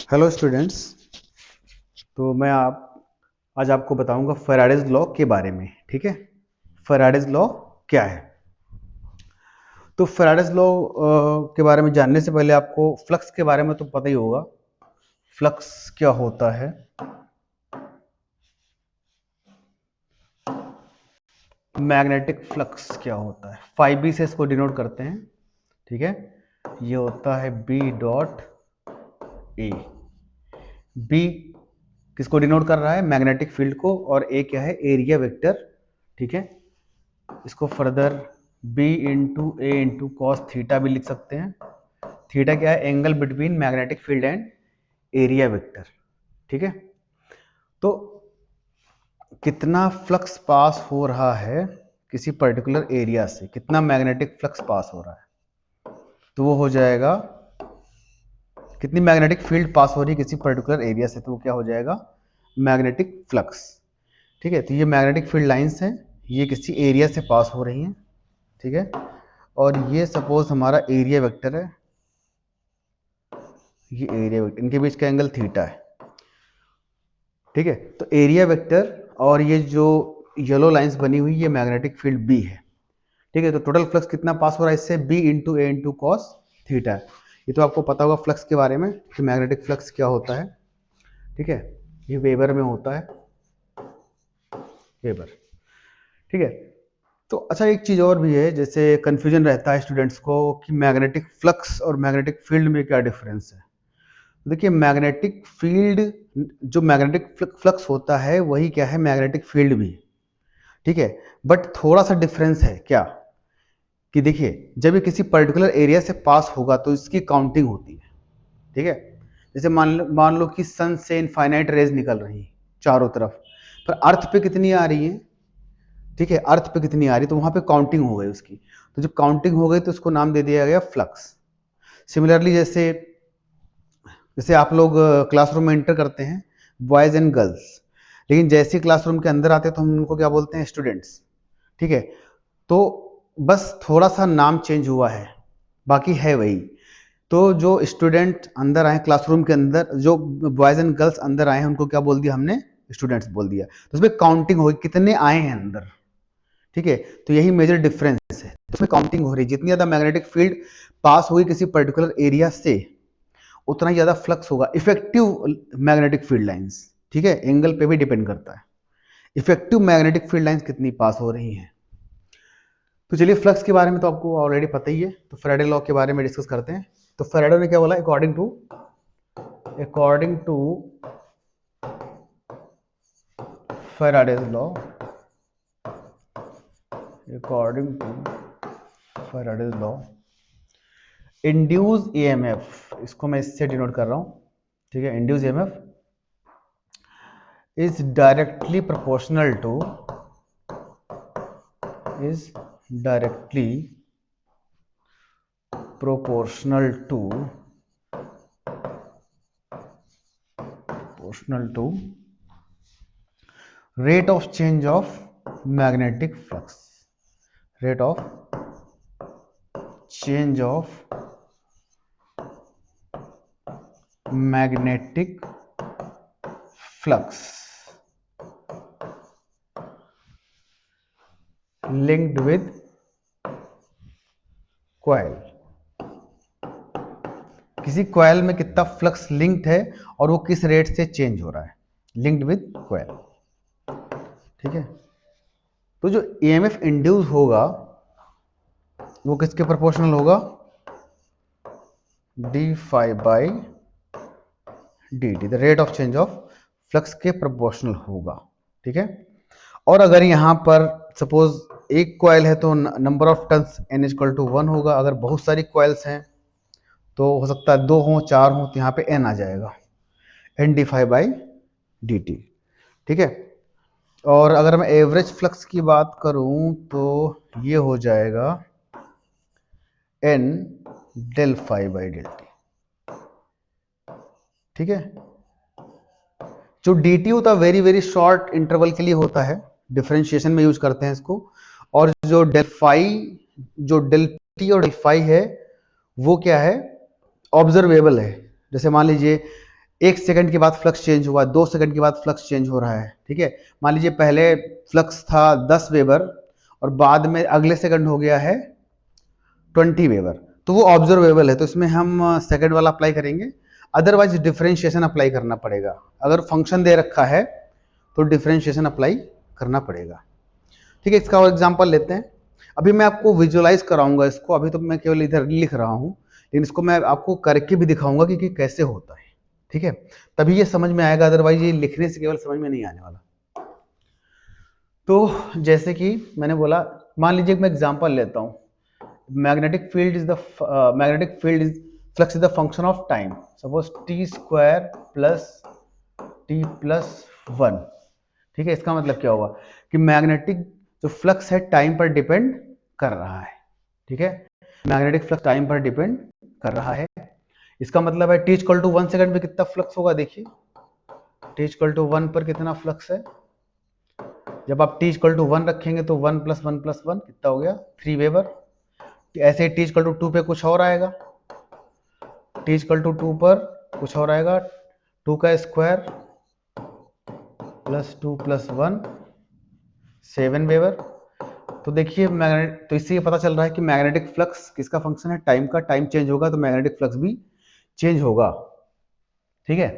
Hello students. तो मैं आज आपको बताऊंगा फैराडेज लॉ के बारे में। ठीक है, फैराडेज लॉ क्या है? तो फैराडेज लॉ के बारे में जानने से पहले आपको फ्लक्स के बारे में तो पता ही होगा। फ्लक्स क्या होता है? मैग्नेटिक फ्लक्स क्या होता है? 5B से इसको डिनोट करते हैं। ठीक है, ये होता है B डॉट ए। बी किसको डिनोट कर रहा है? मैग्नेटिक फील्ड को। और ए क्या है? Area vector. ठीक है, इसको further B into A into cos theta भी लिख सकते हैं। थीटा क्या है? Angle between magnetic field and area vector. ठीक है, तो कितना फ्लक्स पास हो रहा है किसी पर्टिकुलर एरिया से, कितना मैग्नेटिक फ्लक्स पास हो रहा है, तो वो हो जाएगा, कितनी मैग्नेटिक फील्ड पास हो रही है किसी पर्टिकुलर एरिया से, तो वो क्या हो जाएगा? Magnetic flux. ठीक है, तो ये मैग्नेटिक फील्ड लाइंस हैं, ये किसी एरिया से पास हो रही हैं। ठीक है, और ये सपोज हमारा एरिया वेक्टर है, ये एरिया वेक्टर, इनके बीच का एंगल थीटा है। ठीक है, तो एरिया वेक्टर और ये जो येलो लाइंस बनी हुई ये मैग्नेटिक फील्ड बी है। ठीक है, तो टोटल फ्लक्स कितना पास हो रहा है इससे? B into A into cos theta है। ये तो आपको पता होगा फ्लक्स के बारे में कि मैग्नेटिक फ्लक्स क्या होता है। ठीक है, ये वेबर में होता है, वेबर। ठीक है, तो अच्छा एक चीज़ और भी है, जैसे कन्फ्यूजन रहता है स्टूडेंट्स को कि मैग्नेटिक फ्लक्स और मैग्नेटिक फील्ड में क्या डिफरेंस है। देखिए, मैग्नेटिक फील्ड, जो मैग्नेटिक फ्लक्स होता है वही क्या है? मैग्नेटिक फील्ड भी। ठीक है, बट थोड़ा सा डिफरेंस है क्या, कि देखिए जब ये किसी पर्टिकुलर एरिया से पास होगा तो इसकी काउंटिंग होती है। ठीक है, जैसे मान लो कि सन से इनफाइनाइट रेज निकल रही है चारों तरफ, पर अर्थ पे कितनी आ रही है? ठीक है, अर्थ पे कितनी आ रही, तो वहां पे काउंटिंग हो गई उसकी। तो जब काउंटिंग हो गई तो उसको नाम दे दिया गया फ्लक्स। सिमिलरली जैसे जैसे आप लोग क्लासरूम में एंटर करते हैं, बॉयज एंड गर्ल्स, लेकिन जैसे ही क्लासरूम के अंदर आते हैं तो हम उनको क्या बोलते हैं? स्टूडेंट्स। ठीक है, तो बस थोड़ा सा नाम चेंज हुआ है, बाकी है वही। तो जो स्टूडेंट अंदर आए क्लासरूम के अंदर, जो बॉयज एंड गर्ल्स अंदर आए हैं, उनको क्या बोल दिया हमने? स्टूडेंट्स बोल दिया। तो उसमें काउंटिंग होगी कितने आए हैं अंदर। ठीक है, तो यही मेजर डिफरेंस है, उसमें काउंटिंग हो रही है। जितनी ज्यादा मैग्नेटिक फील्ड पास हुई किसी पर्टिकुलर एरिया से, उतना ही ज्यादा फ्लक्स होगा। इफेक्टिव मैग्नेटिक फील्ड लाइंस, ठीक है, एंगल पे भी डिपेंड करता है, इफेक्टिव मैग्नेटिक फील्ड लाइंस कितनी पास हो रही हैं। तो चलिए, फ्लक्स के बारे में तो आपको ऑलरेडी पता ही है, तो फैराडे लॉ के बारे में डिस्कस करते हैं। तो फैराडे ने क्या बोला? According to Faraday's law, according to Faraday's law, induce EMF, इसको मैं इससे डिनोट कर रहा हूं। ठीक है, induce EMF is directly proportional to is directly proportional to rate of change of magnetic flux, rate of change of magnetic flux linked with coil। किसी coil में कितना फ्लक्स लिंक्ड है और वो किस रेट से चेंज हो रहा है, लिंक्ड विद कॉयल। ठीक है, तो जो ईएमएफ इंड्यूस होगा वो किसके प्रोपोर्शनल होगा? D phi by D T, the rate of change of flux के प्रोपोर्शनल होगा। ठीक है, और अगर यहां पर सपोज एक कॉयल है तो number of turns n equal to 1 होगा। अगर बहुत सारी कॉइल्स हैं तो हो सकता है 2 हो 4 हो, तो यहाँ पे n आ जाएगा, n D phi by D T. ठीक है, और अगर मैं एवरेज फ्लक्स की बात करूं तो ये हो जाएगा n del five by del T. ठीक है, जो डी टी होता है वेरी वेरी शॉर्ट इंटरवल के लिए होता है, डिफरेंशिएशन में यूज करते हैं इसको। और जो डेल फाई, जो डेल टी और डेल फाई है वो क्या है? ऑब्जर्वेबल है। जैसे मान लीजिए 1 सेकंड के बाद फ्लक्स चेंज हुआ, 2 सेकंड के बाद फ्लक्स चेंज हो रहा है, ठीक है। मान लीजिए पहले फ्लक्स था 10 वेबर और बाद में अगले सेकंड हो गया है 20 वेबर, तो वो ऑब्जर्वेबल है, तो इसमें हम सेकंड वाला अप्लाई करेंगे। अदरवाइज डिफरेंशिएशन अप्लाई करना पड़ेगा। अगर फंक्शन दे रखा है तो डिफरेंशिएशन अप्लाई करना पड़ेगा, ठीक है। इसका और एग्जांपल लेते हैं। अभी मैं आपको विजुअलाइज कराऊंगा इसको, अभी तो मैं केवल इधर लिख रहा हूँ, लेकिन इसको मैं आपको करके भी दिखाऊंगा कि कैसे होता है, ठीक है। तभी ये समझ में आएगा, अदरवाइज ये लिखने से केवल समझ में नहीं आने वाला। तो जैसे कि मैंने बोला, मान लीजिए मैं एग्जांपल लेता हूँ। Magnetic field is the magnetic field is flux is the function of time. Suppose T square plus T plus 1, ठीक है। इसका मतलब क्या हुआ कि मैग्नेटिक जो फ्लक्स है टाइम पर डिपेंड कर रहा है, ठीक है। मैग्नेटिक फ्लक्स टाइम पर डिपेंड कर रहा है। इसका मतलब है टी इक्वल टू 1 सेकंड पे कितना फ्लक्स होगा, देखिए टी इक्वल टू 1 पर कितना फ्लक्स है। जब आप टी इक्वल टू 1 रखेंगे तो 1 प्लस 1 प्लस 1 कितना हो गया, 3 वेबर। ऐसे ही टी इक्वल टू 2 पे कुछ और आएगा, टी इक्वल टू 2 पर कुछ और आएगा, 2 का स्क्वायर प्लस 2 प्लस 1 7 वेबर। तो देखिए मैग्नेट, तो इससे ये पता चल रहा है कि मैग्नेटिक फ्लक्स किसका फंक्शन है, टाइम का। टाइम चेंज होगा तो मैग्नेटिक फ्लक्स भी चेंज होगा, ठीक है।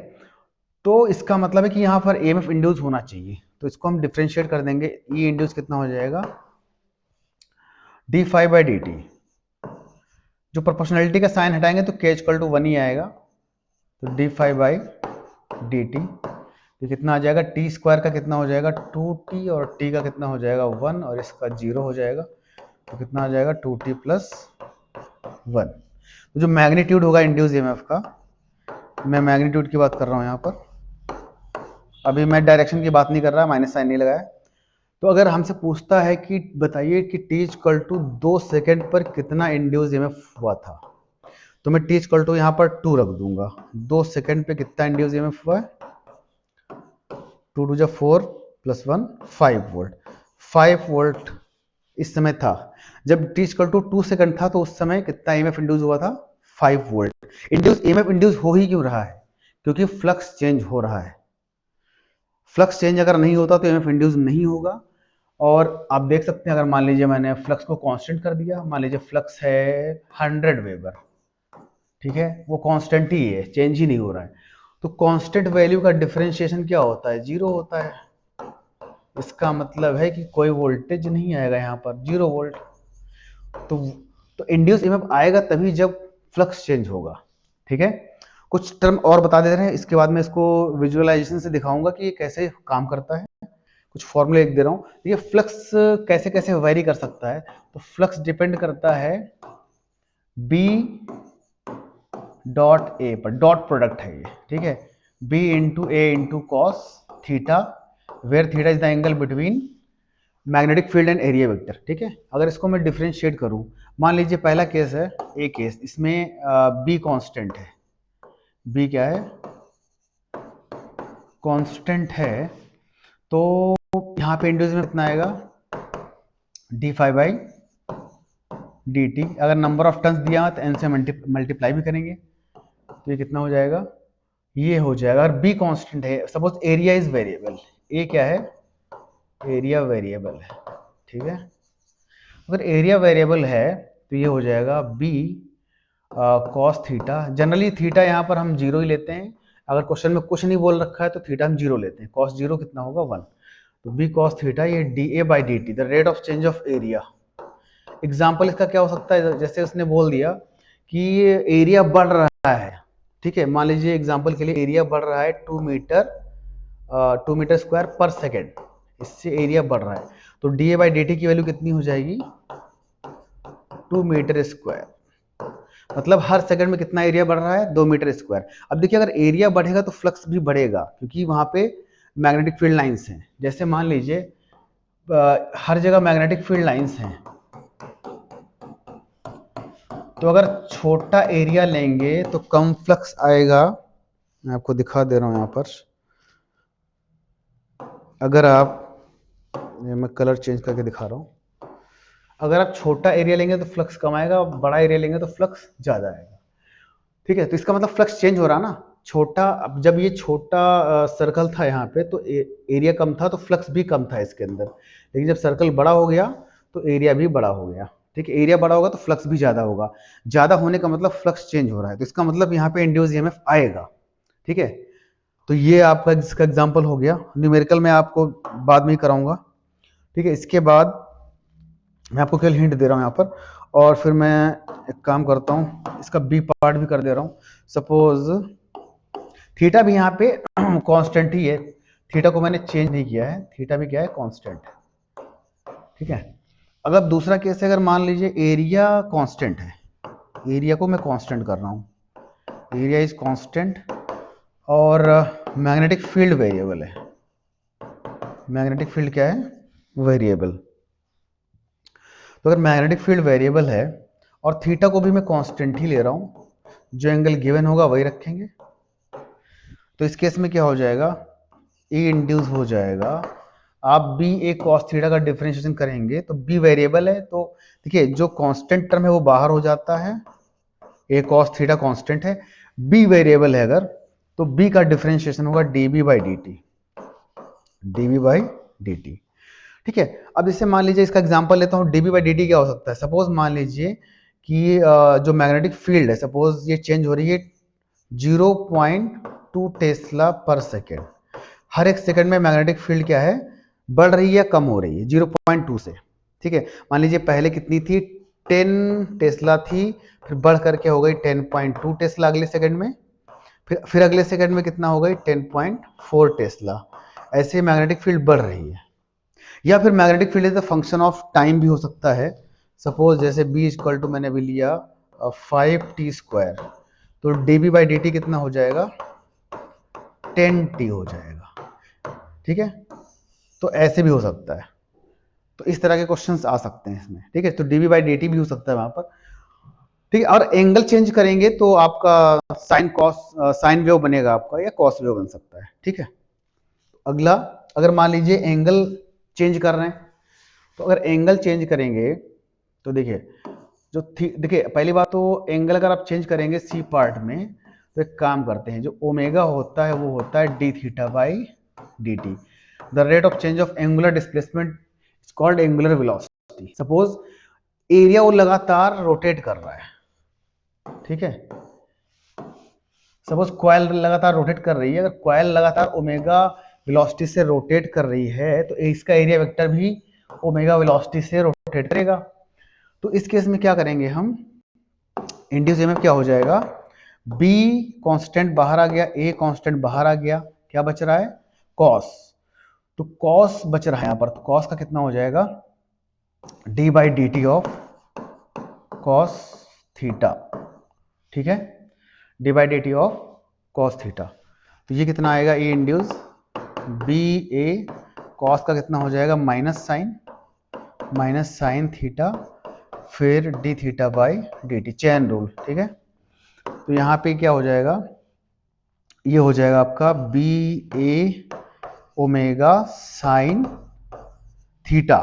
तो इसका मतलब है कि यहाँ पर ईएमएफ इंड्यूस होना चाहिए, तो इसको हम डिफरेंशिएट कर देंगे। ई इंड्यूस कितना हो जाएगा, D phi by D T. जो प्रोपोर्शनलिटी का साइन हटाएंगे तो के इक्वल टू 1 ही आएगा, तो D phi by D T. तो कितना आ जाएगा, टी स्क्वायर का कितना हो जाएगा 2t, और t का कितना हो जाएगा 1, और इसका 0 हो जाएगा, तो कितना आ जाएगा 2t प्लस 1। तो जो मैग्नीट्यूड होगा इंड्यूस ईएमएफ का, मैं मैग्नीट्यूड की बात कर रहा हूँ यहाँ पर, अभी मैं डायरेक्शन की बात नहीं कर रहा, माइनस साइन नहीं लगाया। तो अगर हमसे पूछता है कि बताइए कि t इक्वल टू 2 सेकेंड पर कितना इंड्यूस ईएमएफ हुआ था, तो मैं t इक्वल टू यहाँ पर 2 रख दूंगा। 2 सेकेंड पे कितना इंड्यूस ईएमएफ हुआ है, 2 टू 4 प्लस 1 5 वोल्ट। 5 वोल्ट इस समय था। जब t इक्वल टू 2 सेकंड था तो उस समय कितना ईएमएफ इंड्यूस हुआ था, 5 वोल्ट। इंड्यूस ईएमएफ इंड्यूस हो ही क्यों रहा है, क्योंकि फ्लक्स चेंज हो रहा है। फ्लक्स चेंज अगर नहीं होता तो ईएमएफ इंड्यूस नहीं होगा। और आप देख सकते हैं, अगर मान लीजिए मैंने फ्लक्स को कांस्टेंट कर दिया, मान लीजिए फ्लक्स है 100 वेबर, ठीक है, वो कांस्टेंट ही है, चेंज ही नहीं हो रहा है। तो कांस्टेंट वैल्यू का डिफरेंशिएशन क्या होता है, 0 होता है। इसका मतलब है कि कोई वोल्टेज नहीं आएगा यहाँ पर, 0 वोल्ट। तो तो इंड्यूस ईएमएफ आएगा तभी जब फ्लक्स चेंज होगा, ठीक है। कुछ टर्म और बता दे रहे हैं, इसके बाद मैं इसको विजुअलाइजेशन से दिखाऊंगा कि ये कैसे काम करता है। कुछ फॉर्मूले लिख दे रहा हूँ। ये फ्लक्स कैसे कैसे वेरी कर सकता है, तो फ्लक्स डिपेंड करता है बी डॉट ए पर, डॉट प्रोडक्ट है ये, ठीक है। B into A into cos theta, where theta is the angle between magnetic field and area vector, ठीक है। अगर इसको मैं डिफरेंशिएट करूं, मान लीजिए पहला केस है, ए केस, इसमें बी कांस्टेंट है। बी क्या है, कांस्टेंट है। तो यहाँ पे इंड्यूस में कितना आएगा, D phi by D T. अगर नंबर ऑफ टर्न्स दिया तो एन से मल्टीप्लाई भी करेंगे, तो ये कितना हो जाएगा, ये हो जाएगा। अगर बी कांस्टेंट है, सपोज एरिया इज वेरिएबल, ए क्या है, एरिया वेरिएबल है, ठीक है। अगर एरिया वेरिएबल है तो ये हो जाएगा B cos theta. Generally theta यहाँ पर हम 0 ही लेते हैं, अगर क्वेश्चन में कुछ नहीं बोल रखा है तो थीटा हम 0 लेते हैं। कॉस 0 कितना होगा 1, तो बी कॉस थीटा, ये D A by D T, the rate of change of area. Example इसका क्या हो सकता है, जैसे उसने बोल दिया कि एरिया बढ़ रहा है, ठीक है। मान लीजिए एग्जाम्पल के लिए एरिया बढ़ रहा है 2 मीटर स्क्वायर पर सेकेंड, इससे एरिया बढ़ रहा है, तो D A by D T की वैल्यू कितनी हो जाएगी, 2 मीटर स्क्वायर। मतलब हर सेकंड में कितना एरिया बढ़ रहा है, 2 मीटर स्क्वायर। अब देखिए अगर एरिया बढ़ेगा तो फ्लक्स भी बढ़ेगा, क्योंकि वहां पे मैग्नेटिक फील्ड लाइंस हैं। जैसे मान लीजिए हर जगह मैग्नेटिक फील्ड लाइंस हैं, तो अगर छोटा एरिया लेंगे तो कम फ्लक्स आएगा। मैं आपको दिखा दे रहा हूं यहाँ पर, अगर आप, मैं कलर चेंज करके दिखा रहा हूं, अगर आप छोटा एरिया लेंगे तो फ्लक्स कम आएगा, बड़ा एरिया लेंगे तो फ्लक्स ज्यादा आएगा, ठीक है। तो इसका मतलब फ्लक्स चेंज हो रहा है ना, छोटा, अब जब ये छोटा सर्कल था यहाँ पे तो एरिया कम था तो फ्लक्स भी कम था इसके अंदर, लेकिन जब सर्कल बड़ा हो गया तो एरिया भी बड़ा हो गया। ठीक है, एरिया बड़ा होगा तो फ्लक्स भी ज़्यादा होगा, ज़्यादा होने का मतलब फ्लक्स चेंज हो रहा है, तो इसका मतलब यहाँ पे इंड्यूस ईएमएफ आएगा। ठीक है, तो ये आपका इसका एग्जाम्पल हो गया। न्यूमेरिकल में आपको बाद में ही कराऊंगा। ठीक है, इसके बाद मैं आपको केवल हिंट दे रहा हूँ यहाँ पर, और फिर मैं एक काम करता हूँ, इसका बी पार्ट भी कर दे रहा हूँ। सपोज थीटा भी यहाँ पे कांस्टेंट ही है, थीटा को मैंने चेंज नहीं किया है, थीटा भी क्या है, कांस्टेंट। ठीक है, अगर दूसरा केस है, अगर मान लीजिए एरिया कांस्टेंट है, एरिया को मैं कांस्टेंट कर रहा हूँ, एरिया इज कांस्टेंट, और मैग्नेटिक फील्ड वेरिएबल है, मैग्नेटिक फील्ड क्या है, वेरिएबल। तो अगर मैग्नेटिक फील्ड वेरिएबल है और थीटा को भी मैं कांस्टेंट ही ले रहा हूँ, जो एंगल गिवन होगा वही रखेंगे, तो इस केस में क्या हो जाएगा, ए इंड्यूस हो जाएगा। आप बी ए कॉस थीटा का डिफरेंशिएशन करेंगे तो बी वेरिएबल है, तो देखिए जो कांस्टेंट टर्म है वो बाहर हो जाता है, ए कॉस थीटा कांस्टेंट है, बी वेरिएबल है अगर, तो बी का डिफरेंशिएशन होगा D B by D T, D B by D T. ठीक है, अब इससे मान लीजिए इसका एग्जांपल लेता हूँ, डीबी बाई डी क्या हो सकता है। सपोज मान लीजिए कि जो मैग्नेटिक फील्ड है, सपोज ये चेंज हो रही है 0.2 टेस्ला पर सेकेंड, हर एक सेकंड में मैग्नेटिक फील्ड क्या है, बढ़ रही है, कम हो रही है 0.2 से। ठीक है, मान लीजिए पहले कितनी थी, 10 टेस्ला थी, फिर बढ़ करके हो गई 10.2 टेस्ला अगले सेकंड में, फिर अगले सेकंड में कितना हो गई 10.4 टेस्ला। ऐसे मैग्नेटिक फील्ड बढ़ रही है। या फिर magnetic field is the function of time भी हो सकता है। सपोज जैसे b इक्वल टू मैंने भी लिया 5t², तो dB बाई dt कितना हो जाएगा, 10t हो जाएगा। ठीक है, तो ऐसे भी हो सकता है, तो इस तरह के क्वेश्चंस आ सकते हैं इसमें। ठीक है, तो dB बाई dt भी हो सकता है वहां पर। ठीक है, और एंगल चेंज करेंगे तो आपका साइन कॉस साइन वेव बनेगा आपका, या कॉस वेव बन सकता है। ठीक है, अगला, अगर मान लीजिए एंगल चेंज कर रहे हैं, तो अगर एंगल चेंज करेंगे तो देखिए देखिए पहली बात तो एंगल अगर आप चेंज करेंगे सी पार्ट में, तो एक काम करते हैं, जो ओमेगा होता है वो होता है D theta by D T. The rate of change of angular displacement is called angular velocity. Suppose area वो लगातार रोटेट कर रहा है, ठीक है, सपोज कॉइल लगातार रोटेट कर रही है, अगर कॉइल लगातार ओमेगा वेलोसिटी से रोटेट कर रही है तो इसका एरिया वेक्टर भी ओमेगा वेलोसिटी से रोटेट करेगा। तो इस केस में क्या करेंगे हम, इंड्यूस ईएमएफ क्या हो जाएगा, B कांस्टेंट बाहर आ गया, A कांस्टेंट बाहर आ गया, क्या बच रहा है, कॉस। तो कॉस बच रहा है यहाँ पर, तो कॉस का कितना हो जाएगा, d by D T of cos theta. ठीक है, d by D T of cos theta, तो ये कितना आएगा, ए इंड्यूस बी ए कॉस का कितना हो जाएगा, माइनस साइन थीटा, फिर D theta by D T, chain rule. ठीक है, तो यहाँ पे क्या हो जाएगा, ये हो जाएगा आपका बी ए ओमेगा साइन थीटा।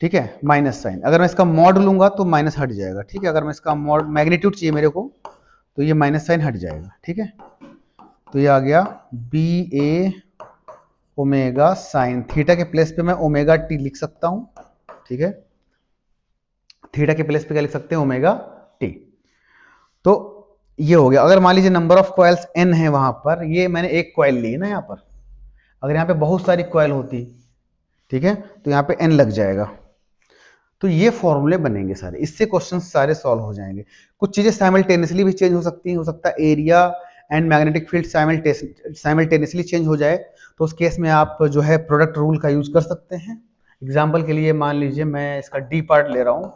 ठीक है, माइनस साइन, अगर मैं इसका मॉड लूंगा तो माइनस हट जाएगा। ठीक है, अगर मैं इसका मॉड मैग्नीट्यूड चाहिए मेरे को तो ये माइनस साइन हट जाएगा। ठीक है, तो ये आ गया बी ए ओमेगा साइन थीटा के प्लेस पे मैं ओमेगा टी लिख सकता हूं। ठीक है, थीटा के प्लेस पे क्या लिख सकते हैं, ओमेगा टी। तो ये हो गया। अगर मान लीजिए नंबर ऑफ कॉइल्स n है वहां पर, ये मैंने एक कॉइल ली है ना यहाँ पर, अगर यहाँ पे बहुत सारी कॉइल होती, ठीक है, तो यहाँ पे n लग जाएगा। तो ये फॉर्मूले बनेंगे सारे, इससे क्वेश्चन सारे सॉल्व हो जाएंगे। कुछ चीजें साइमल्टेनियसली भी चेंज हो सकती हैं, हो सकता है area and magnetic field simultaneously change हो जाए, तो उस केस में आप जो है प्रोडक्ट रूल का यूज कर सकते हैं। एग्जाम्पल के लिए मान लीजिए मैं इसका डी पार्ट ले रहा हूं,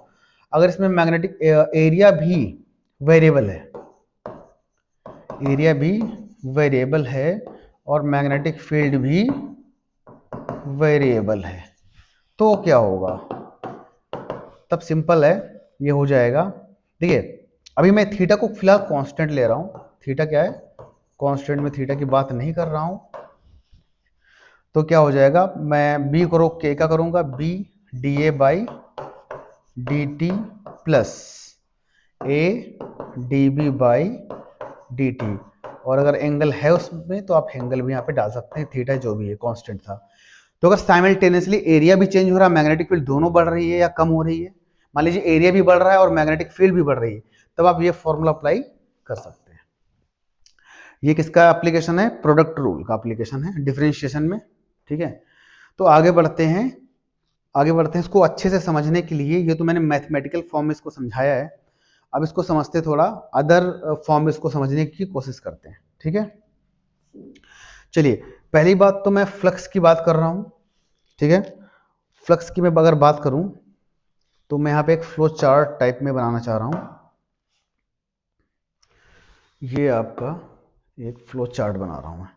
अगर इसमें मैग्नेटिक एरिया भी वेरिएबल है, एरिया भी वेरिएबल है और मैग्नेटिक फील्ड भी वेरिएबल है, तो क्या होगा, तब सिंपल है, ये हो जाएगा। देखिए अभी मैं थीटा को फिलहाल कांस्टेंट ले रहा हूं, थीटा क्या है कांस्टेंट, में थीटा की बात नहीं कर रहा हूं, तो क्या हो जाएगा, मैं बी को रोक के क्या करूंगा, B D A by D T plus A D B by D T, और अगर एंगल है उसमें तो आप एंगल भी यहाँ पे डाल सकते हैं, थीटा जो भी है कांस्टेंट था। तो अगर साइमल्टेनियसली एरिया भी चेंज हो रहा है, मैग्नेटिक फील्ड दोनों बढ़ रही है या कम हो रही है, मान लीजिए एरिया भी बढ़ रहा है और मैग्नेटिक फील्ड भी बढ़ रही है, तब आप ये फॉर्मूला अप्लाई कर सकते हैं। ये किसका एप्लीकेशन है? प्रोडक्ट रूल का एप्लीकेशन है डिफरेंशिएशन में। ठीक है, तो आगे बढ़ते हैं, इसको अच्छे से समझने के लिए। ये तो मैंने मैथमेटिकल फॉर्म में इसको समझाया है, अब इसको समझते थोड़ा अदर फॉर्म में इसको समझने की कोशिश करते हैं। ठीक है, चलिए पहली बात तो मैं फ्लक्स की बात कर रहा हूं। ठीक है, फ्लक्स की मैं अगर बात करूं तो मैं यहाँ पे एक फ्लो चार्ट टाइप में बनाना चाह रहा हूं। ये आपका एक फ्लो चार्ट बना रहा हूं मैं।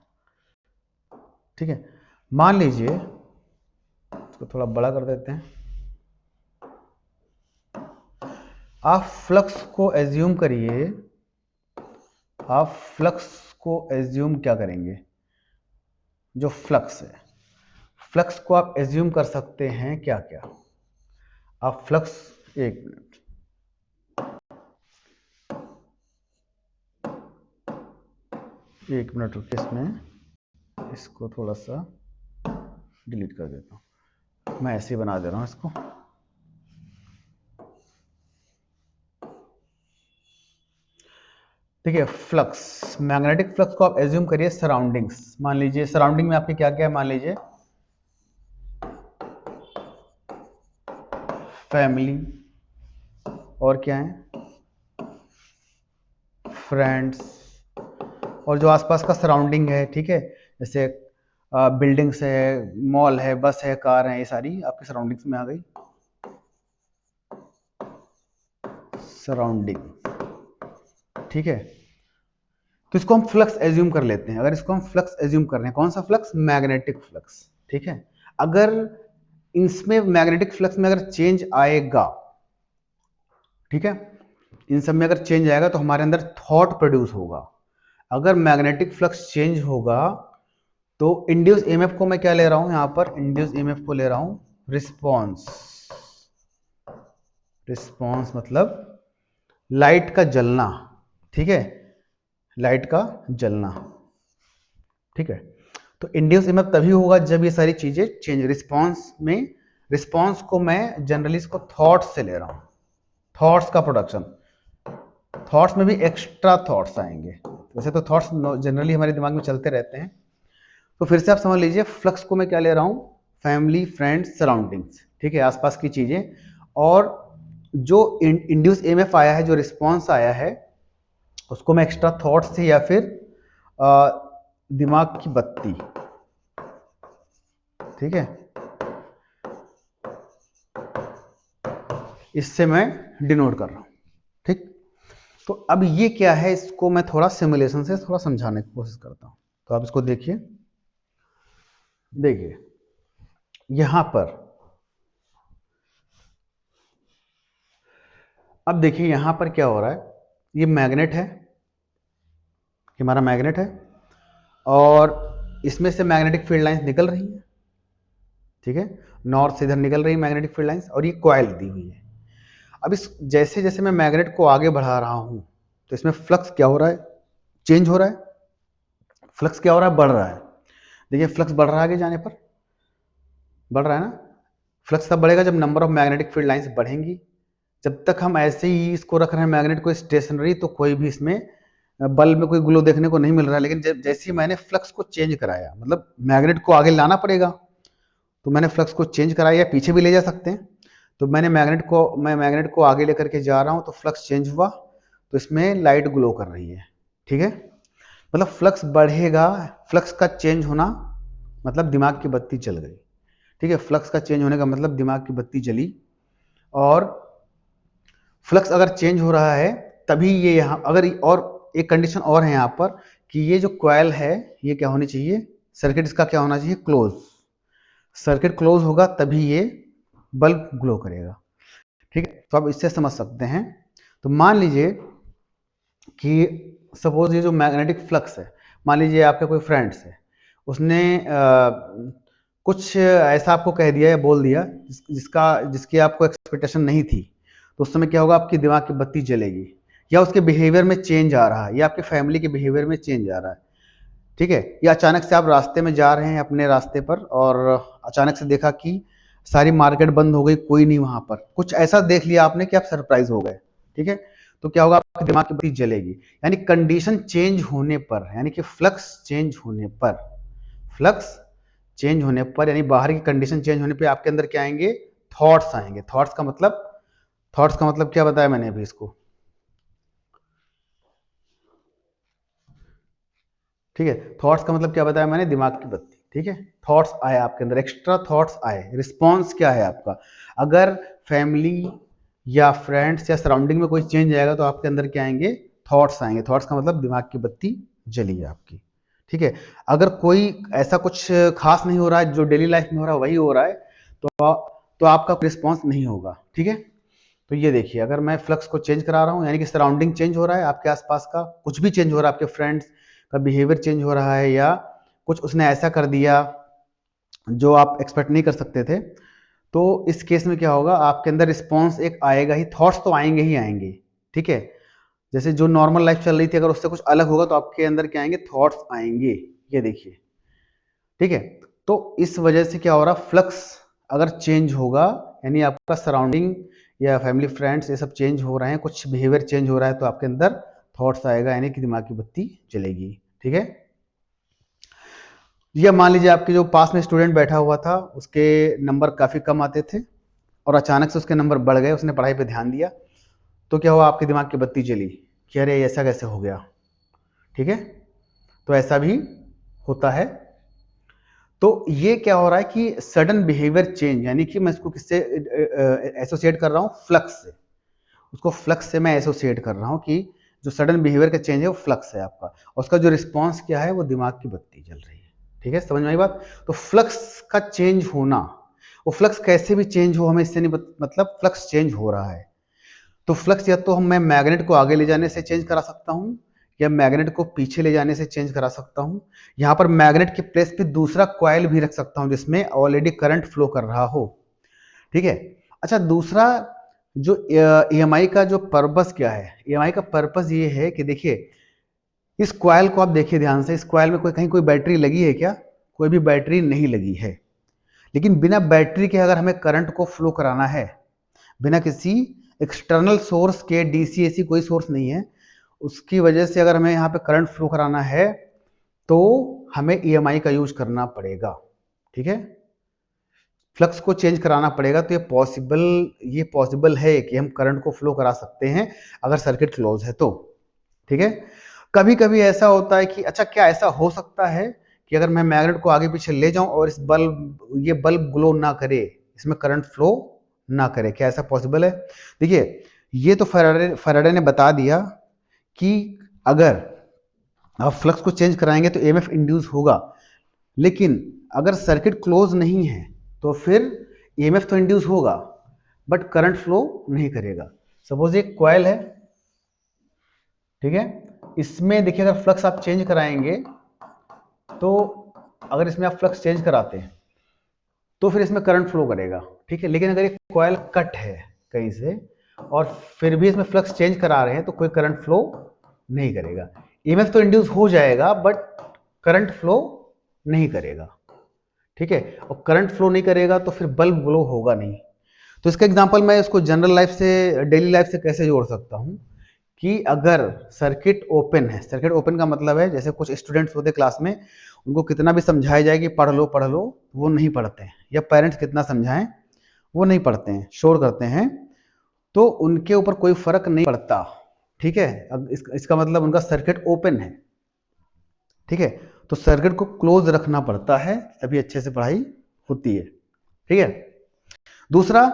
ठीक है, मान लीजिए इसको थोड़ा बड़ा कर देते हैं। आप फ्लक्स को एज्यूम करिए, आप फ्लक्स को एज्यूम क्या करेंगे? जो फ्लक्स है, फ्लक्स को आप एज्यूम कर सकते हैं क्या क्या? आप फ्लक्स, एक मिनट, रुकिए, इसमें इसको थोड़ा सा डिलीट कर देता हूं, मैं ऐसे ही बना दे रहा हूं इसको। देखिए फ्लक्स, मैग्नेटिक फ्लक्स को आप एज्यूम करिए सराउंडिंग्स। मान लीजिए सराउंडिंग में आपके क्या क्या है? मान लीजिए फैमिली, और क्या है? फ्रेंड्स, और जो आसपास का सराउंडिंग है। ठीक है, जैसे बिल्डिंग्स है, मॉल है, बस है, कार है, ये सारी आपकी सराउंडिंग्स में आ गई। सराउंडिंग, ठीक है, तो इसको हम फ्लक्स एज्यूम कर लेते हैं। अगर इसको हम फ्लक्स एज्यूम कर रहे हैं, कौन सा फ्लक्स? Magnetic flux. ठीक है, अगर इसमें मैग्नेटिक फ्लक्स में अगर चेंज आएगा, ठीक है, इन सब में अगर चेंज आएगा तो हमारे अंदर थॉट प्रोड्यूस होगा। अगर मैग्नेटिक फ्लक्स चेंज होगा तो इंड्यूस ईएमएफ को मैं क्या ले रहा हूं यहां पर? इंड्यूस ईएमएफ को ले रहा हूं रिस्पॉन्स। रिस्पॉन्स मतलब लाइट का जलना। ठीक है, लाइट का जलना। ठीक है, तो इंड्यूस ईएमएफ तभी होगा जब ये सारी चीजें चेंज। रिस्पॉन्स में, रिस्पॉन्स को मैं जनरली इसको थॉट्स से ले रहा हूं, थॉट्स का प्रोडक्शन। थॉट्स में भी एक्स्ट्रा थॉट्स आएंगे, वैसे तो थॉट्स जनरली हमारे दिमाग में चलते रहते हैं। तो फिर से आप समझ लीजिए, फ्लक्स को मैं क्या ले रहा हूं? Family, friends, surroundings. ठीक है, आसपास की चीजें, और जो इंड्यूस ईएमएफ आया है, जो रिस्पॉन्स आया है, उसको मैं एक्स्ट्रा थॉट्स से या फिर दिमाग की बत्ती, ठीक है, इससे मैं डिनोट कर रहा हूं। ठीक, तो अब ये क्या है, इसको मैं थोड़ा सिमुलेशन से थोड़ा समझाने की कोशिश करता हूं। तो आप इसको देखिए, देखिए यहां पर, अब देखिए यहां पर क्या हो रहा है। ये मैग्नेट है, ये हमारा मैग्नेट है, और इसमें से मैग्नेटिक फील्ड लाइंस निकल रही हैं। ठीक है, नॉर्थ से इधर निकल रही है मैग्नेटिक फील्ड लाइंस, और ये कॉइल दी हुई है। अब इस जैसे जैसे मैं मैग्नेट को आगे बढ़ा रहा हूं तो इसमें फ्लक्स क्या हो रहा है? चेंज हो रहा है। फ्लक्स क्या हो रहा है? बढ़ रहा है। देखिए फ्लक्स बढ़ रहा है, आगे जाने पर बढ़ रहा है ना। फ्लक्स तब बढ़ेगा जब number of magnetic field lines बढ़ेंगी। जब तक हम ऐसे ही इसको रख रहे हैं मैग्नेट को स्टेशनरी, तो कोई भी इसमें बल्ब में कोई ग्लो देखने को नहीं मिल रहा है। लेकिन जैसे ही मैंने फ्लक्स को चेंज कराया, मतलब मैग्नेट को आगे लाना पड़ेगा, तो मैंने फ्लक्स को चेंज कराया, या पीछे भी ले जा सकते हैं। तो मैं मैग्नेट को आगे लेकर के जा रहा हूं, तो फ्लक्स चेंज हुआ, तो इसमें लाइट ग्लो कर रही है। ठीक है, मतलब फ्लक्स बढ़ेगा, फ्लक्स का चेंज होना मतलब दिमाग की बत्ती चल गई। ठीक है, फ्लक्स का चेंज होने का मतलब दिमाग की बत्ती जली। और फ्लक्स अगर चेंज हो रहा है तभी ये यहाँ, अगर और एक कंडीशन और है यहाँ पर, कि ये जो कॉइल है ये क्या होनी चाहिए? सर्किट इसका क्या होना चाहिए? क्लोज। सर्किट क्लोज होगा तभी ये बल्ब ग्लो करेगा। ठीक है, तो आप इससे समझ सकते हैं। तो मान लीजिए कि सपोज ये जो मैग्नेटिक फ्लक्स है, मान लीजिए आपके कोई फ्रेंड्स है, उसने कुछ ऐसा आपको कह दिया या बोल दिया जिसकी आपको एक्सपेक्टेशन नहीं थी, तो उस समय क्या होगा? आपकी दिमाग की बत्ती जलेगी। या उसके बिहेवियर में चेंज आ रहा है, या आपके फैमिली के बिहेवियर में चेंज आ रहा है, ठीक है। या अचानक से आप रास्ते में जा रहे हैं अपने रास्ते पर और अचानक से देखा कि सारी मार्केट बंद हो गई, कोई नहीं वहां पर, कुछ ऐसा देख लिया आपने कि आप सरप्राइज हो गए, ठीक है। तो क्या होगा, आपके दिमाग की बत्ती जलेगी। यानी कंडीशन चेंज होने पर, यानी कि फ्लक्स चेंज होने पर, फ्लक्स चेंज होने पर यानी बाहर की कंडीशन चेंज होने पे आपके अंदर क्या आएंगे, थॉट्स आएंगे। थॉट्स का मतलब क्या बताया मैंने अभी इसको, ठीक है। थॉट्स का मतलब क्या बताया मैंने, दिमाग की बत्ती, ठीक है। थॉट्स आए आपके अंदर, एक्स्ट्रा थॉट्स आए, रिस्पॉन्स क्या है आपका। अगर फैमिली या फ्रेंड्स या सराउंडिंग में कोई चेंज आएगा तो आपके अंदर क्या आएंगे, थॉट्स आएंगे। थॉट्स का मतलब दिमाग की बत्ती जली है आपकी, ठीक है। अगर कोई ऐसा कुछ खास नहीं हो रहा है, जो डेली लाइफ में हो रहा है वही हो रहा है, तो आपका रिस्पॉन्स नहीं होगा, ठीक है। तो ये देखिए, अगर मैं फ्लक्स को चेंज करा रहा हूँ, यानी कि सराउंडिंग चेंज हो रहा है, आपके आसपास का कुछ भी चेंज हो रहा है, आपके फ्रेंड्स का बिहेवियर चेंज हो रहा है, या कुछ उसने ऐसा कर दिया जो आप एक्सपेक्ट नहीं कर सकते थे, तो इस केस में क्या होगा, आपके अंदर रिस्पॉन्स एक आएगा ही, थॉट्स तो आएंगे ही आएंगे, ठीक है। जैसे जो नॉर्मल लाइफ चल रही थी, अगर उससे कुछ अलग होगा तो आपके अंदर क्या आएंगे, थॉट्स आएंगे, ये देखिए, ठीक है। तो इस वजह से क्या हो रहा, फ्लक्स अगर चेंज होगा, यानी आपका सराउंडिंग या फैमिली फ्रेंड्स ये सब चेंज हो रहे हैं, कुछ बिहेवियर चेंज हो रहा है, तो आपके अंदर थॉट्स आएगा, यानी कि दिमाग की बत्ती जलेगी, ठीक है। या मान लीजिए आपके जो पास में स्टूडेंट बैठा हुआ था, उसके नंबर काफ़ी कम आते थे और अचानक से उसके नंबर बढ़ गए, उसने पढ़ाई पे ध्यान दिया, तो क्या हुआ, आपके दिमाग की बत्ती जली कि अरे ऐसा कैसे हो गया, ठीक है। तो ऐसा भी होता है। तो ये क्या हो रहा है कि सडन बिहेवियर चेंज, यानी कि मैं इसको किससे एसोसिएट कर रहा हूँ, फ्लक्स से। उसको फ्लक्स से मैं एसोसिएट कर रहा हूँ कि जो सडन बिहेवियर का चेंज है वो फ्लक्स है आपका, और उसका जो रिस्पॉन्स क्या है, वो दिमाग की बत्ती जल रही है, ठीक है। समझ में आई बात। तो फ्लक्स का चेंज होना, वो फ्लक्स कैसे भी चेंज हो, हमें इससे नहीं मतलब, फ्लक्स चेंज हो रहा है। तो फ्लक्स या तो हम मैं मैग्नेट को आगे ले जाने से चेंज करा सकता हूँ, या मैग्नेट को पीछे ले जाने से चेंज करा सकता हूँ। यहाँ पर मैग्नेट के प्लेस पे दूसरा कॉइल भी रख सकता हूँ जिसमें ऑलरेडी करंट फ्लो कर रहा हो, ठीक है। अच्छा, दूसरा जो ईएमआई का जो पर्पस क्या है, ईएमआई का पर्पस ये है कि देखिए, इस कॉइल को आप देखिए ध्यान से, इस कॉइल में कहीं कोई बैटरी लगी है क्या, कोई भी बैटरी नहीं लगी है। लेकिन बिना बैटरी के अगर हमें करंट को फ्लो कराना है, बिना किसी एक्सटर्नल सोर्स के, डीसी एसी कोई सोर्स नहीं है, उसकी वजह से अगर हमें यहाँ पे करंट फ्लो कराना है, तो हमें ईएमआई का यूज करना पड़ेगा, ठीक है। फ्लक्स को चेंज कराना पड़ेगा। तो ये पॉसिबल है कि हम करंट को फ्लो करा सकते हैं अगर सर्किट क्लोज है तो, ठीक है। कभी कभी ऐसा होता है कि अच्छा, क्या ऐसा हो सकता है कि अगर मैं मैग्नेट को आगे पीछे ले जाऊं और ये बल्ब ग्लो ना करे, इसमें करंट फ्लो ना करे, क्या ऐसा पॉसिबल है। देखिए, ये तो फैराडे ने बता दिया कि अगर आप फ्लक्स को चेंज कराएंगे तो ईएमएफ इंड्यूस होगा, लेकिन अगर सर्किट क्लोज नहीं है तो फिर ईएमएफ तो इंड्यूस होगा बट करंट फ्लो नहीं करेगा। सपोज एक कॉइल है, ठीक है, इसमें देखिए अगर फ्लक्स आप चेंज कराएंगे, तो अगर इसमें आप फ्लक्स चेंज कराते हैं तो फिर इसमें करंट फ्लो करेगा, ठीक है। लेकिन अगर एक कॉइल कट है कहीं से और फिर भी इसमें फ्लक्स चेंज करा रहे हैं तो कोई करंट फ्लो नहीं करेगा। ईएमएफ तो इंड्यूस हो जाएगा बट करंट फ्लो नहीं करेगा, ठीक है। और करंट फ्लो नहीं करेगा तो फिर बल्ब ग्लो होगा नहीं। तो इसका एग्जांपल मैं इसको जनरल लाइफ से, डेली लाइफ से कैसे जोड़ सकता हूं कि अगर सर्किट ओपन है, सर्किट ओपन का मतलब है जैसे कुछ स्टूडेंट्स होते क्लास में, उनको कितना भी समझाया जाए कि पढ़ लो, वो नहीं पढ़ते हैं, या पेरेंट्स कितना समझाएं वो नहीं पढ़ते हैं, शोर करते हैं, तो उनके ऊपर कोई फर्क नहीं पड़ता, ठीक है। अब इसका मतलब उनका सर्किट ओपन है, ठीक है। तो सर्किट को क्लोज रखना पड़ता है तभी अच्छे से पढ़ाई होती है, ठीक है। दूसरा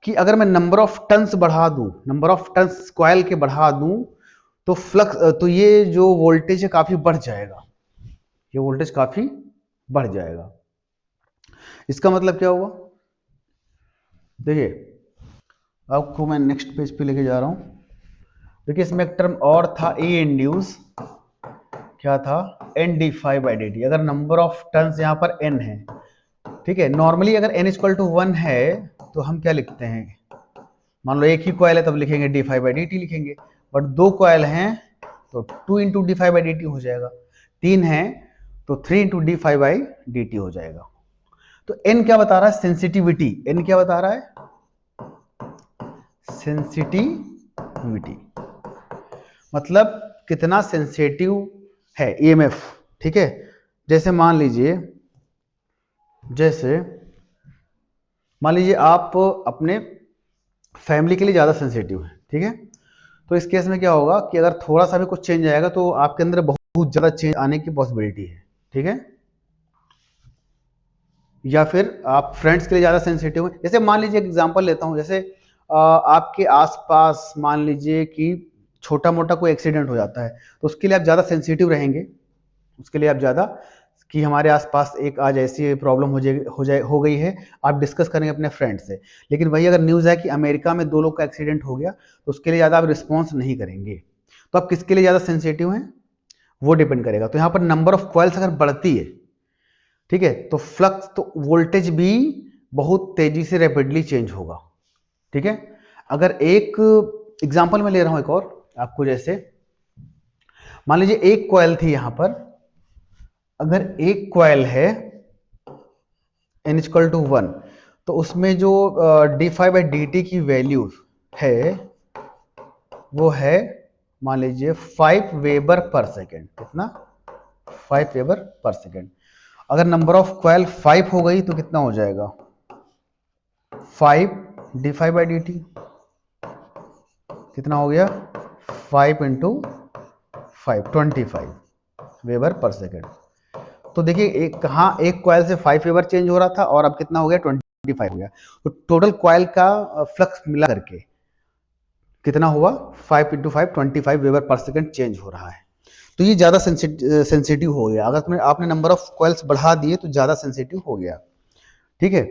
कि अगर मैं नंबर ऑफ टर्न्स बढ़ा दूं, नंबर ऑफ टर्न्स कॉइल के बढ़ा दूं, तो फ्लक्स, तो ये जो वोल्टेज है काफी बढ़ जाएगा, ये वोल्टेज काफी बढ़ जाएगा। इसका मतलब क्या हुआ, देखिए आपको मैं नेक्स्ट पेज पे लेके जा रहा हूं। देखिए, इसमें एक टर्म और था, ए इंड्यूस, क्या था, N D phi by D T. अगर नंबर ऑफ टर्न्स यहां पर एन है, ठीक है, नॉर्मली अगर n इक्वल टू 1 है तो हम क्या लिखते हैं, मान लो एक ही कॉइल है तब लिखेंगे D phi by D T लिखेंगे, बट 2 कॉयल हैं तो 2 into D phi by D T हो जाएगा, 3 हैं तो 3 into D phi by D T हो जाएगा। तो एन क्या बता रहा है? सेंसिटिविटी। एन क्या बता रहा है? सेंसिटिविटी, मतलब कितना सेंसिटिव है ईएमएफ। ठीक है, जैसे मान लीजिए आप अपने फैमिली के लिए ज़्यादा सेंसिटिव हैं, ठीक है, तो इस केस में क्या होगा कि अगर थोड़ा सा भी कुछ चेंज आएगा तो आपके अंदर बहुत ज़्यादा चेंज आने की पॉसिबिलिटी है, ठीक है। या फिर आप फ्रेंड्स के लिए ज़्यादा सेंसिटिव हैं। जैसे मान लीजिए एग्जांपल लेता हूँ, जैसे आपके आसपास मान लीजिए कि छोटा मोटा कोई एक्सीडेंट हो जाता है तो उसके लिए आप ज़्यादा सेंसिटिव रहेंगे, उसके लिए आप ज़्यादा कि हमारे आसपास एक आज ऐसी प्रॉब्लम हो गई है, आप डिस्कस करेंगे अपने फ्रेंड से। लेकिन वही अगर न्यूज़ है कि अमेरिका में 2 लोग का एक्सीडेंट हो गया तो उसके लिए ज़्यादा आप रिस्पॉन्स नहीं करेंगे। तो आप किसके लिए ज़्यादा सेंसिटिव हैं वो डिपेंड करेगा। तो यहाँ पर नंबर ऑफ कॉइल्स अगर बढ़ती है, ठीक है, तो फ्लक्स तो वोल्टेज भी बहुत तेजी से रैपिडली चेंज होगा, ठीक है। अगर एक एग्जांपल मैं ले रहा हूं एक और आपको, जैसे मान लीजिए एक कॉइल थी यहां पर, अगर एक कॉइल है n=1 तो उसमें जो d5/dt की वैल्यू है वो है मान लीजिए 5 वेबर पर सेकेंड। कितना? 5 वेबर पर सेकेंड। अगर नंबर ऑफ कॉइल 5 हो गई तो कितना हो जाएगा? 5 d5/dt कितना हो गया? 5 इंटू 5 25 वेबर पर सेकेंड। तो देखिए एक कॉइल से 5 वेबर चेंज हो रहा था और अब कितना हो गया? 25 हो गया। तो टोटल कॉइल का फ्लक्स मिला करके कितना हुआ? 5 इंटू 5 25 वेबर पर सेकेंड चेंज हो रहा है। तो ये ज़्यादा सेंसिटिव हो गया। अगर आपने नंबर ऑफ कॉइल्स बढ़ा दिए तो ज़्यादा सेंसिटिव हो गया, ठीक है।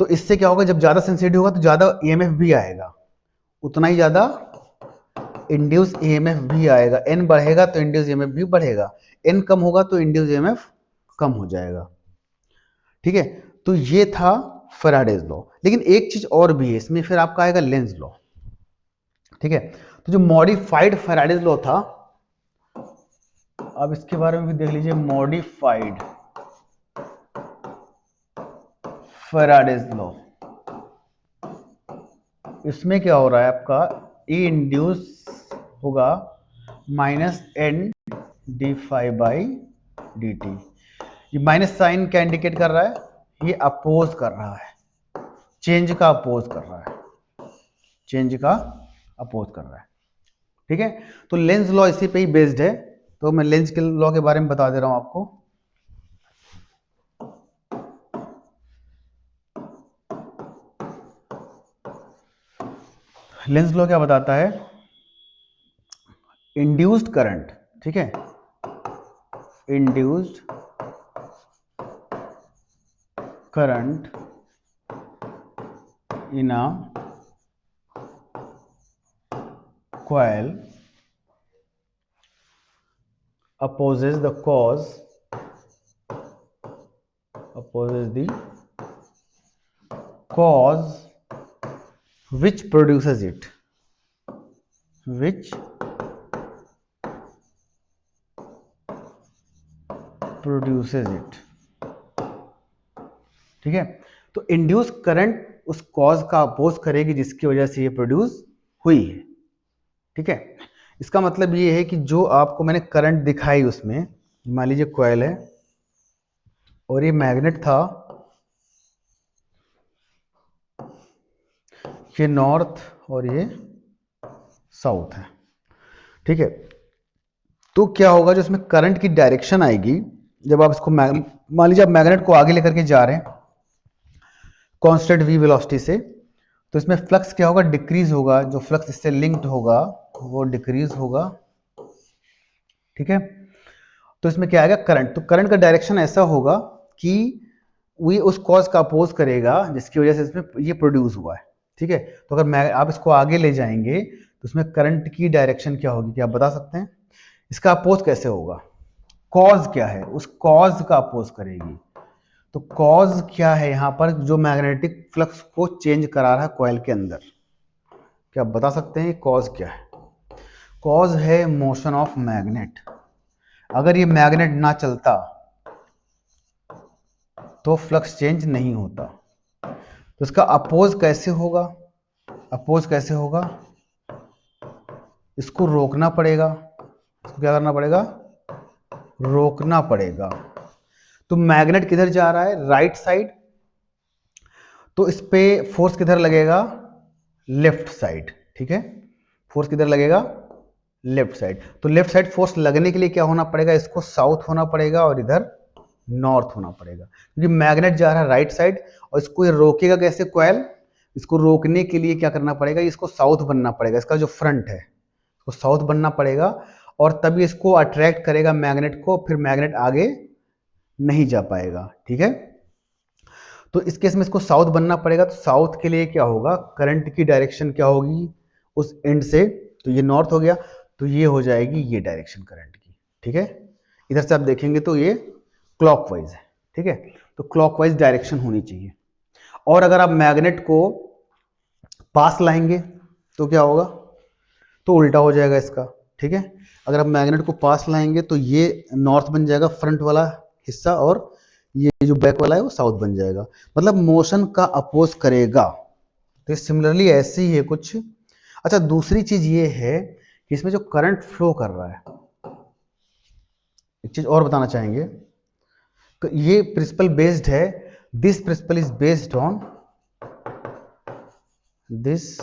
तो इससे क्या होगा? जब ज़्यादा सेंसिटिव होगा तो ज़्यादा ईएमएफ भी आएगा, उतना ही ज़्यादा इंड्यूस ईएमएफ भी आएगा। एन बढ़ेगा तो इंड्यूस ईएमएफ भी बढ़ेगा, एन कम होगा तो इंड्यूस ईएमएफ कम हो जाएगा, ठीक है। तो ये था फैराडेज लॉ। लेकिन एक चीज और भी है इसमें, फिर आपका आएगा लेंज लॉ, ठीक है। तो जो मॉडिफाइड फैराडेज लॉ था, अब इसके बारे में भी देख लीजिए। मॉडिफाइड फैराडेज लॉ, इसमें क्या हो रहा है आपका? ई इंड्यूस होगा minus N D phi by D T. ये माइनस साइन क्या इंडिकेट कर रहा है? ये अपोज कर रहा है, चेंज का अपोज कर रहा है, चेंज का अपोज कर रहा है, ठीक है। तो लेंज लॉ इसी पे ही बेस्ड है। तो मैं लेंज के लॉ के बारे में बता दे रहा हूं आपको। लेंज लॉ क्या बताता है? इंड्यूस्ड करंट, ठीक है, induced current in a coil opposes the cause which produces it, ठीक है। तो इंड्यूस करंट उस कॉज का अपोज करेगी जिसकी वजह से ये प्रोड्यूस हुई है, ठीक है। इसका मतलब ये है कि जो आपको मैंने करंट दिखाई उसमें, मान लीजिए कॉइल है और ये मैग्नेट था, ये नॉर्थ और ये साउथ है, ठीक है। तो क्या होगा? जो इसमें करंट की डायरेक्शन आएगी, जब आप इसको मान लीजिए आप मैग्नेट को आगे लेकर के जा रहे हैं कांस्टेंट v वेलोसिटी से, तो इसमें फ्लक्स क्या होगा? डिक्रीज होगा। जो फ्लक्स इससे लिंक्ड होगा वो डिक्रीज होगा, ठीक है। तो इसमें क्या आएगा? करंट। तो करंट का डायरेक्शन ऐसा होगा कि वो उस कॉज का अपोज करेगा जिसकी वजह से इसमें ये प्रोड्यूस हुआ है, ठीक है। तो अगर आप इसको आगे ले जाएंगे तो इसमें करंट की डायरेक्शन क्या होगी? क्या आप बता सकते हैं? इसका अपोज कैसे होगा? कॉज क्या है? उस कॉज का अपोज करेगी। तो कॉज क्या है यहां पर जो मैग्नेटिक फ्लक्स को चेंज करा रहा है कॉइल के अंदर? क्या आप बता सकते हैं कॉज क्या है? कॉज है मोशन ऑफ मैग्नेट। अगर ये मैग्नेट ना चलता तो फ्लक्स चेंज नहीं होता। तो इसका अपोज कैसे होगा? अपोज कैसे होगा? इसको रोकना पड़ेगा। इसको क्या करना पड़ेगा? रोकना पड़ेगा। तो मैग्नेट किधर जा रहा है? Right side. तो इस पे फोर्स किधर लगेगा? Left side. ठीक है, फोर्स किधर लगेगा? Left side. तो लेफ्ट साइड फोर्स लगने के लिए क्या होना पड़ेगा? इसको साउथ होना पड़ेगा और इधर नॉर्थ होना पड़ेगा, क्योंकि मैग्नेट जा रहा है राइट साइड और इसको ये रोकेगा कैसे? कॉइल। इसको रोकने के लिए क्या करना पड़ेगा? इसको साउथ बनना पड़ेगा। इसका जो फ्रंट है उसको साउथ बनना पड़ेगा और तभी इसको अट्रैक्ट करेगा मैग्नेट को, फिर मैग्नेट आगे नहीं जा पाएगा। ठीक है, तो इस केस में इसको साउथ बनना पड़ेगा। तो साउथ के लिए क्या होगा? करंट की डायरेक्शन क्या होगी उस एंड से? तो ये नॉर्थ हो गया, तो ये हो जाएगी ये डायरेक्शन करंट की। ठीक है, इधर से आप देखेंगे तो ये क्लॉकवाइज है। ठीक है, तो क्लॉकवाइज डायरेक्शन होनी चाहिए। और अगर आप मैग्नेट को पास लाएंगे तो क्या होगा? तो उल्टा हो जाएगा इसका। ठीक है, अगर आप मैग्नेट को पास लाएंगे तो ये नॉर्थ बन जाएगा फ्रंट वाला हिस्सा और ये जो बैक वाला है वो साउथ बन जाएगा, मतलब मोशन का अपोज करेगा। तो सिमिलरली ऐसे ही है कुछ। अच्छा, दूसरी चीज ये है कि इसमें जो करंट फ्लो कर रहा है, एक चीज और बताना चाहेंगे, तो ये प्रिंसिपल बेस्ड है। This principle is based on this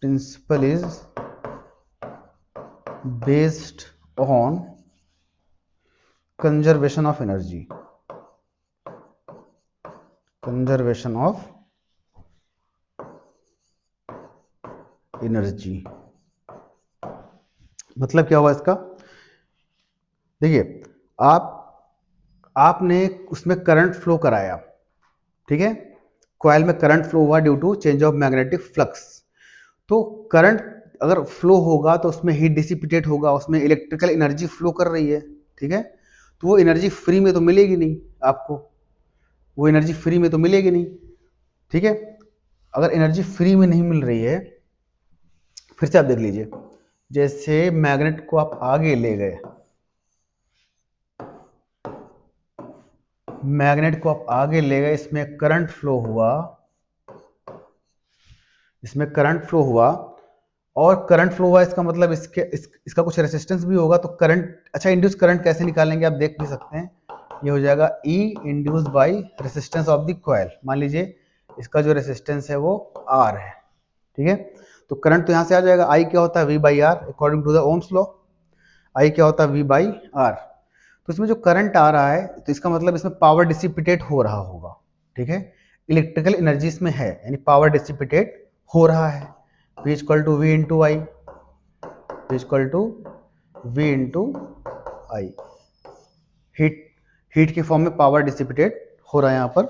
principle is based on conservation of energy. Conservation of energy मतलब क्या हुआ इसका? देखिए, आपने उसमें करंट फ्लो कराया। ठीक है, कॉइल में करंट फ्लो हुआ due to change of magnetic flux. तो करंट अगर फ्लो होगा तो उसमें हीट डिसिपेटेड होगा, उसमें इलेक्ट्रिकल एनर्जी फ्लो कर रही है। ठीक है, तो वो एनर्जी फ्री में तो मिलेगी नहीं आपको, वो एनर्जी फ्री में तो मिलेगी नहीं। ठीक है, अगर एनर्जी फ्री में नहीं मिल रही है, फिर से आप देख लीजिए, जैसे मैग्नेट को आप आगे ले गए, मैग्नेट को आप आगे ले गए, इसमें करंट फ्लो हुआ, इसमें करंट फ्लो हुआ और करंट फ्लो हुआ इसका मतलब इसका कुछ रेजिस्टेंस भी होगा। तो करंट, अच्छा, इंड्यूस करंट कैसे निकालेंगे आप देख भी सकते हैं। ये हो जाएगा E induce by resistance of the coil. मान लीजिए इसका जो रेजिस्टेंस है वो R है। ठीक है, तो करंट तो यहां से आ जाएगा। I क्या होता है? V by R, according to the Ohm's law. I क्या होता है? V by R. तो इसमें जो करंट आ रहा है तो इसका मतलब इसमें पावर डिसिपेटेट हो रहा होगा। ठीक है, इलेक्ट्रिकल एनर्जी इसमें है, यानी पावर डिसिपेटेट हो रहा है। P equal to V into I, P equal to V into I. Heat के फॉर्म में पावर डिसिपेटेट हो रहा है यहाँ पर।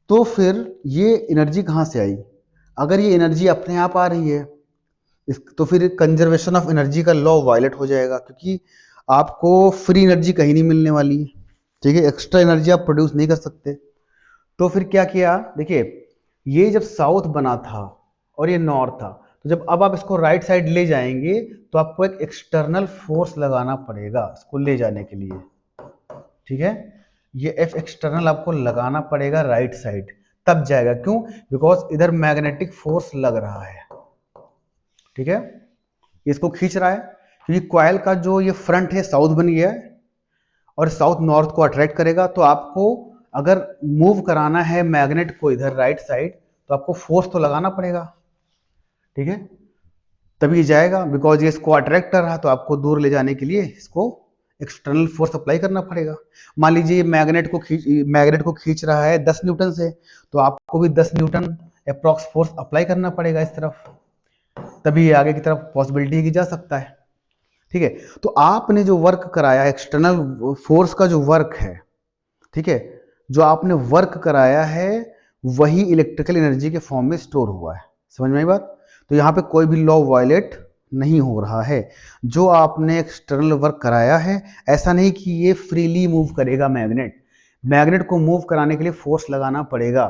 तो फिर ये एनर्जी कहाँ से आई? अगर ये एनर्जी अपने आप आ रही है तो फिर कंजर्वेशन ऑफ एनर्जी का लॉ वायलेट हो जाएगा, क्योंकि आपको फ्री एनर्जी कहीं नहीं मिलने वाली है। ठीक है, एक्स्ट्रा एनर्जी आप प्रोड्यूस नहीं कर सकते। तो फिर क्या किया? देखिए, ये जब साउथ बना था और ये नॉर्थ था, तो जब अब आप इसको राइट साइड ले जाएंगे तो आपको एक एक्सटर्नल फोर्स लगाना पड़ेगा इसको ले जाने के लिए। ठीक है, ये F एक्सटर्नल आपको लगाना पड़ेगा राइट साइड, तब जाएगा। क्यों? बिकॉज इधर मैग्नेटिक फोर्स लग रहा है। ठीक है, इसको खींच रहा है क्योंकि कॉइल का जो ये फ्रंट है साउथ बन गया है और साउथ नॉर्थ को अट्रैक्ट करेगा। तो आपको अगर मूव कराना है मैग्नेट को इधर राइट साइड तो आपको फोर्स तो लगाना पड़ेगा। ठीक है, तभी जाएगा, बिकॉज ये इसको अट्रैक्ट कर रहा है, तो आपको दूर ले जाने के लिए इसको एक्सटर्नल फोर्स अप्लाई करना पड़ेगा। मान लीजिए मैग्नेट को खींच रहा है 10 न्यूटन से, तो आपको भी 10 न्यूटन अप्रॉक्स फोर्स अप्लाई करना पड़ेगा इस तरफ, तभी ये आगे की तरफ पॉसिबिलिटी की जा सकता है। ठीक है, तो आपने जो वर्क कराया एक्सटर्नल फोर्स का जो वर्क है, ठीक है, जो आपने वर्क कराया है वही इलेक्ट्रिकल एनर्जी के फॉर्म में स्टोर हुआ है। समझ में आई बात? तो यहाँ पे कोई भी लॉ वायलेट नहीं हो रहा है। जो आपने एक्सटर्नल वर्क कराया है, ऐसा नहीं कि ये फ्रीली मूव करेगा मैग्नेट। मैग्नेट को मूव कराने के लिए फोर्स लगाना पड़ेगा।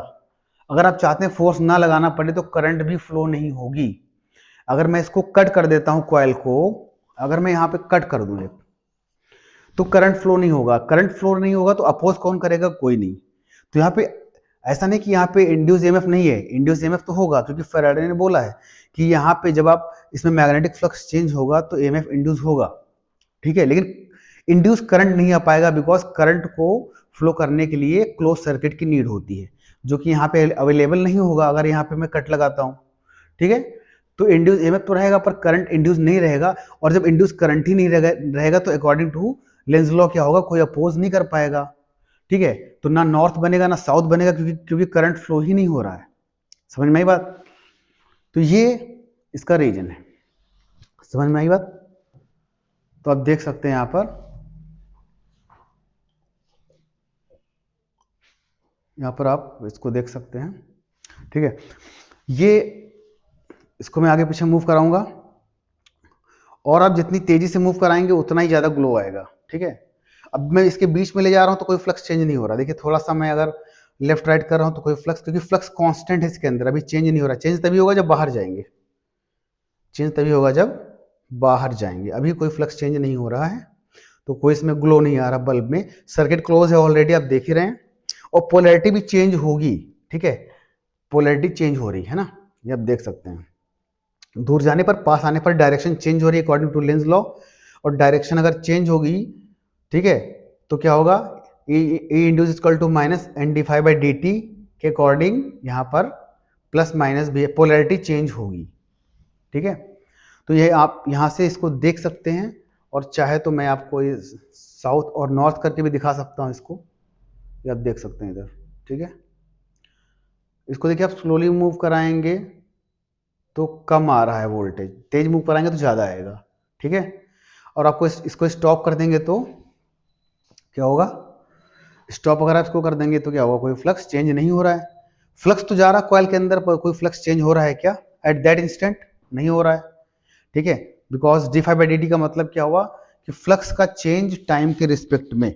अगर आप चाहते हैं फोर्स ना लगाना पड़े तो करंट भी फ्लो नहीं होगी। अगर मैं इसको कट कर देता हूं कॉइल को, अगर मैं यहाँ पे कट कर दूं एक, तो करंट फ्लो नहीं होगा। करंट फ्लो नहीं होगा तो अपोज कौन करेगा? कोई नहीं। तो यहाँ पे ऐसा नहीं कि यहाँ पे इंड्यूस ईएमएफ नहीं है, इंड्यूस ईएमएफ तो होगा, क्योंकि फैराडे ने बोला है कि यहाँ पे जब आप इसमें मैग्नेटिक फ्लक्स चेंज होगा तो ईएमएफ इंड्यूस होगा, ठीक है। लेकिन इंड्यूस करंट नहीं आ पाएगा, बिकॉज करंट को फ्लो करने के लिए क्लोज सर्किट की नीड होती है, जो कि यहाँ पे अवेलेबल नहीं होगा अगर यहाँ पे मैं कट लगाता हूँ, ठीक है। तो इंड्यूस ईएमएफ तो रहेगा पर करंट इंड्यूस नहीं रहेगा, और जब इंड्यूस करंट ही नहीं रहेगा तो अकॉर्डिंग टू लेंज लॉ क्या होगा? कोई अपोज नहीं कर पाएगा, ठीक है। तो ना नॉर्थ बनेगा ना साउथ बनेगा, क्योंकि करंट फ्लो ही नहीं हो रहा है। समझ में आई बात? तो ये इसका रीजन है। समझ में आई बात? तो आप देख सकते हैं यहां पर, आप इसको देख सकते हैं, ठीक है। ये इसको मैं आगे पीछे मूव कराऊंगा, और आप जितनी तेजी से मूव कराएंगे उतना ही ज्यादा ग्लो आएगा, ठीक है। अब मैं इसके बीच में ले जा रहा हूं तो कोई फ्लक्स चेंज नहीं हो रहा। देखिए थोड़ा सा मैं अगर लेफ्ट राइट कर रहा हूं तो कोई फ्लक्स, क्योंकि फ्लक्स कांस्टेंट है इसके अंदर, अभी चेंज नहीं हो रहा। चेंज तभी होगा जब बाहर जाएंगे, चेंज तभी होगा जब बाहर जाएंगे। अभी कोई फ्लक्स चेंज नहीं हो रहा है, तो कोई इसमें ग्लो नहीं आ रहा बल्ब में। सर्किट क्लोज है ऑलरेडी, आप देख ही रहे हैं, और पोलैरिटी भी चेंज होगी, ठीक है। पोलैरिटी चेंज हो रही है ना, ये आप देख सकते हैं। दूर जाने पर, पास आने पर डायरेक्शन चेंज हो रही है अकॉर्डिंग टू लेंज लॉ, और डायरेक्शन अगर चेंज होगी, ठीक है, तो क्या होगा? E induce equal to minus N D phi by D T के अकॉर्डिंग यहाँ पर प्लस माइनस भी, पोलैरिटी चेंज होगी, ठीक है। तो ये आप यहाँ से इसको देख सकते हैं, और चाहे तो मैं आपको साउथ और नॉर्थ करके भी दिखा सकता हूँ इसको, ये आप देख सकते हैं इधर, ठीक है। इसको देखिए, आप स्लोली मूव कराएंगे तो कम आ रहा है वोल्टेज, तेज मूव कराएंगे तो ज़्यादा आएगा, ठीक है। और आपको इसको स्टॉप कर देंगे तो क्या होगा? स्टॉप अगर आप इसको कर देंगे तो क्या होगा? कोई फ्लक्स चेंज नहीं हो रहा है। फ्लक्स तो जा रहा है कॉइल के अंदर, पर कोई फ्लक्स चेंज हो रहा है क्या एट दैट इंस्टेंट? नहीं हो रहा है, ठीक है। Because D phi by D T का मतलब क्या हुआ कि फ्लक्स का चेंज टाइम के रिस्पेक्ट में,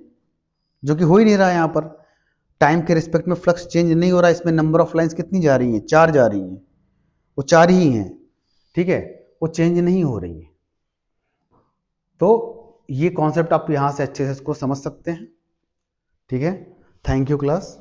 जो कि हो ही नहीं रहा है यहाँ पर। टाइम के रिस्पेक्ट में फ्लक्स चेंज नहीं हो रहा है। इसमें नंबर ऑफ लाइंस कितनी जा रही हैं? 4 जा रही हैं, वो 4 ही हैं, ठीक है, वो चेंज नहीं हो रही है। तो ये कॉन्सेप्ट आप यहाँ से अच्छे से इसको समझ सकते हैं, ठीक है। Thank you class.